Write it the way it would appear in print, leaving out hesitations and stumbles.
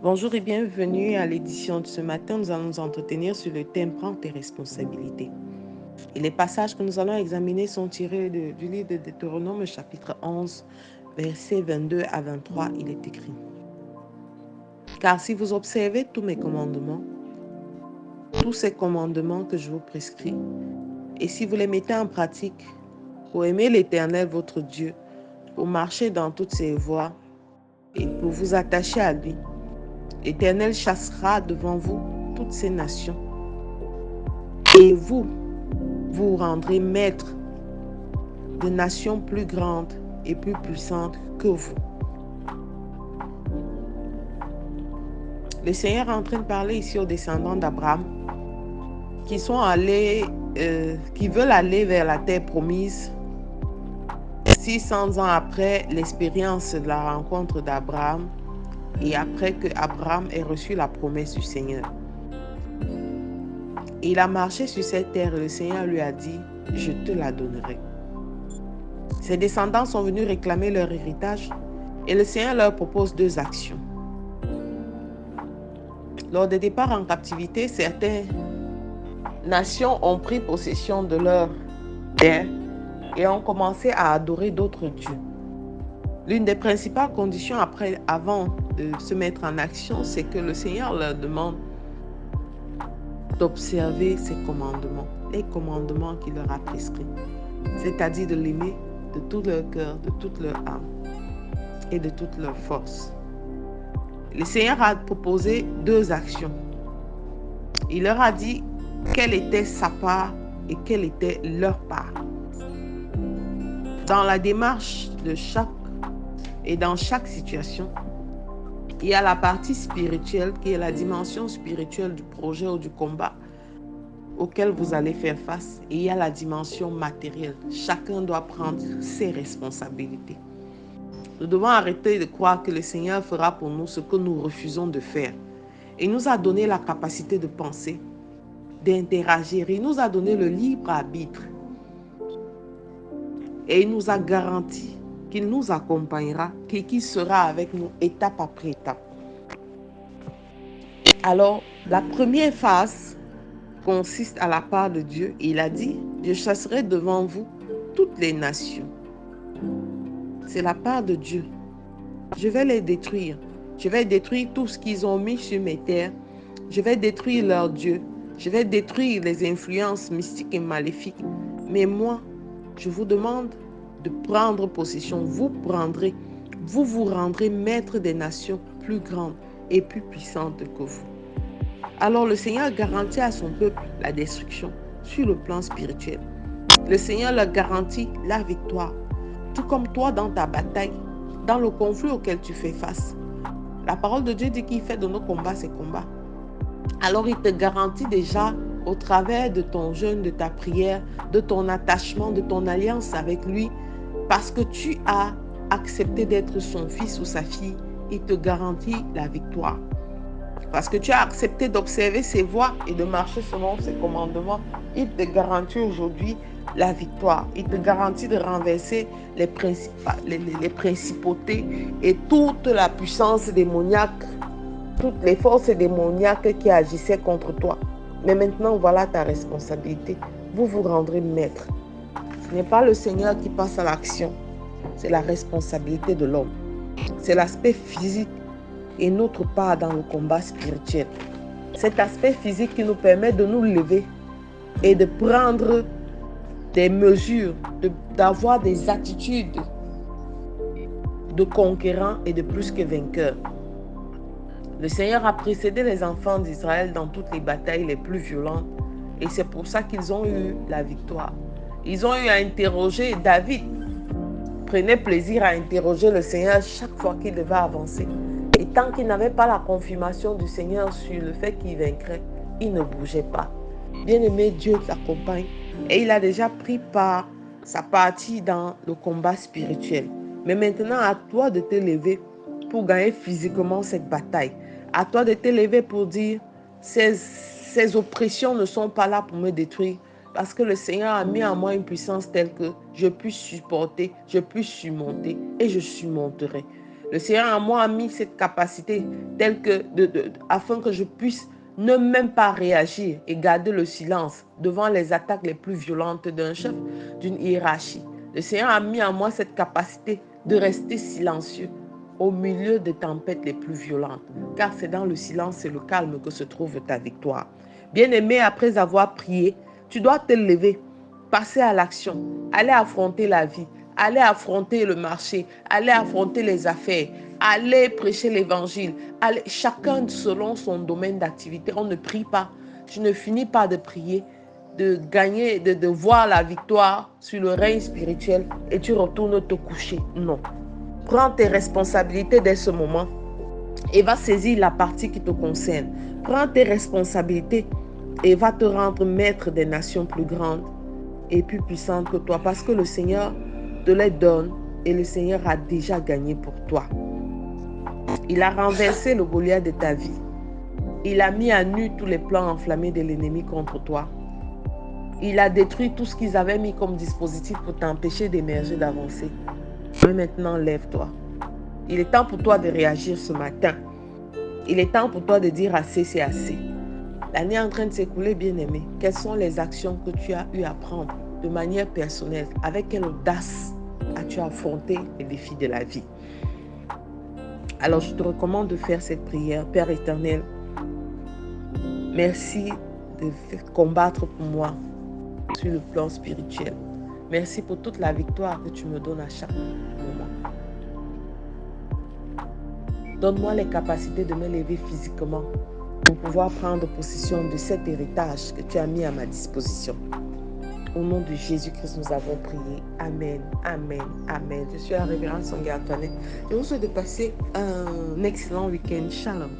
Bonjour et bienvenue à l'édition de ce matin. Nous allons nous entretenir sur le thème Prends tes responsabilités. Et les passages que nous allons examiner sont tirés du livre de Deutéronome, chapitre 11, versets 22 à 23. Il est écrit: Car si vous observez tous mes commandements, tous ces commandements que je vous prescris, et si vous les mettez en pratique, pour aimer l'Éternel votre Dieu, pour marcher dans toutes ses voies et pour vous attacher à lui, l'Éternel chassera devant vous toutes ces nations. Et vous vous rendrez maître de nations plus grandes et plus puissantes que vous. Le Seigneur est en train de parler ici aux descendants d'Abraham qui veulent aller vers la terre promise 600 ans après l'expérience de la rencontre d'Abraham et après que Abraham ait reçu la promesse du Seigneur. Il a marché sur cette terre et le Seigneur lui a dit: je te la donnerai. Ses descendants sont venus réclamer leur héritage et le Seigneur leur propose deux actions. Lors des départs en captivité, certaines nations ont pris possession de leur terre et ont commencé à adorer d'autres dieux. L'une des principales conditions avant de se mettre en action, c'est que le Seigneur leur demande d'observer ses commandements, les commandements qu'il leur a prescrits, c'est-à-dire de l'aimer de tout leur cœur, de toute leur âme et de toute leur force. Le Seigneur a proposé deux actions. Il leur a dit quelle était sa part et quelle était leur part. Dans la démarche de chaque et dans chaque situation, il y a la partie spirituelle qui est la dimension spirituelle du projet ou du combat auquel vous allez faire face, et il y a la dimension matérielle. Chacun doit prendre ses responsabilités. Nous devons arrêter de croire que le Seigneur fera pour nous ce que nous refusons de faire. Il nous a donné la capacité de penser, d'interagir. Il nous a donné le libre arbitre. Et il nous a garanti qu'il nous accompagnera, qu'il sera avec nous étape après étape. Alors, la première phase consiste à la part de Dieu. Il a dit: je chasserai devant vous toutes les nations. C'est la part de Dieu. Je vais les détruire. Je vais détruire tout ce qu'ils ont mis sur mes terres. Je vais détruire leurs dieux. Je vais détruire les influences mystiques et maléfiques. Mais moi, je vous demande de prendre possession. Vous vous rendrez maître des nations plus grandes et plus puissantes que vous. Alors le Seigneur garantit à son peuple la destruction sur le plan spirituel. Le Seigneur leur garantit la victoire. Tout comme toi dans ta bataille, dans le conflit auquel tu fais face. La parole de Dieu dit qu'il fait de nos combats ses combats. Alors il te garantit déjà au travers de ton jeûne, de ta prière, de ton attachement, de ton alliance avec lui, parce que tu as accepté d'être son fils ou sa fille, il te garantit la victoire. Parce que tu as accepté d'observer ses voies et de marcher selon ses commandements, il te garantit aujourd'hui la victoire. Il te garantit de renverser les principautés et toute la puissance démoniaque, toutes les forces démoniaques qui agissaient contre toi. Mais maintenant, voilà ta responsabilité. Vous vous rendrez maître. Ce n'est pas le Seigneur qui passe à l'action, c'est la responsabilité de l'homme. C'est l'aspect physique et notre part dans le combat spirituel. Cet aspect physique qui nous permet de nous lever et de prendre des mesures, d'avoir des attitudes de conquérants et de plus que vainqueurs. Le Seigneur a précédé les enfants d'Israël dans toutes les batailles les plus violentes et c'est pour ça qu'ils ont eu la victoire. Ils ont eu à interroger David. Prenait plaisir à interroger le Seigneur chaque fois qu'il devait avancer. Et tant qu'il n'avait pas la confirmation du Seigneur sur le fait qu'il vaincrait, il ne bougeait pas. Bien-aimé, Dieu t'accompagne et il a déjà pris part sa partie dans le combat spirituel. Mais maintenant, à toi de te lever pour gagner physiquement cette bataille. À toi de te lever pour dire: ces oppressions ne sont pas là pour me détruire. Parce que le Seigneur a mis en moi une puissance telle que je puisse supporter, je puisse surmonter et je surmonterai. Le Seigneur en moi a mis cette capacité telle que, afin que je puisse ne même pas réagir et garder le silence devant les attaques les plus violentes d'un chef, d'une hiérarchie. Le Seigneur a mis en moi cette capacité de rester silencieux au milieu des tempêtes les plus violentes, car c'est dans le silence et le calme que se trouve ta victoire. Bien-aimé, après avoir prié, tu dois te lever, passer à l'action, aller affronter la vie, aller affronter le marché, aller affronter les affaires, aller prêcher l'évangile, chacun selon son domaine d'activité. On ne prie pas. Tu ne finis pas de prier, de gagner, de voir la victoire sur le règne spirituel et tu retournes te coucher. Non. Prends tes responsabilités dès ce moment et va saisir la partie qui te concerne. Prends tes responsabilités et va te rendre maître des nations plus grandes et plus puissantes que toi, parce que le Seigneur te les donne et le Seigneur a déjà gagné pour toi. Il a renversé le Goliath de ta vie. Il a mis à nu tous les plans enflammés de l'ennemi contre toi. Il a détruit tout ce qu'ils avaient mis comme dispositif pour t'empêcher d'émerger, d'avancer. Mais maintenant, lève-toi. Il est temps pour toi de réagir ce matin. Il est temps pour toi de dire assez, c'est assez. L'année est en train de s'écouler, bien-aimé. Quelles sont les actions que tu as eu à prendre de manière personnelle? Avec quelle audace as-tu affronté les défis de la vie? Alors, je te recommande de faire cette prière. Père éternel, merci de combattre pour moi sur le plan spirituel. Merci pour toute la victoire que tu me donnes à chaque moment. Donne-moi les capacités de me lever physiquement pour pouvoir prendre possession de cet héritage que tu as mis à ma disposition. Au nom de Jésus-Christ, nous avons prié. Amen, amen, amen. Je suis la révérende Songa Antoinette. Je vous souhaite de passer un excellent week-end. Shalom.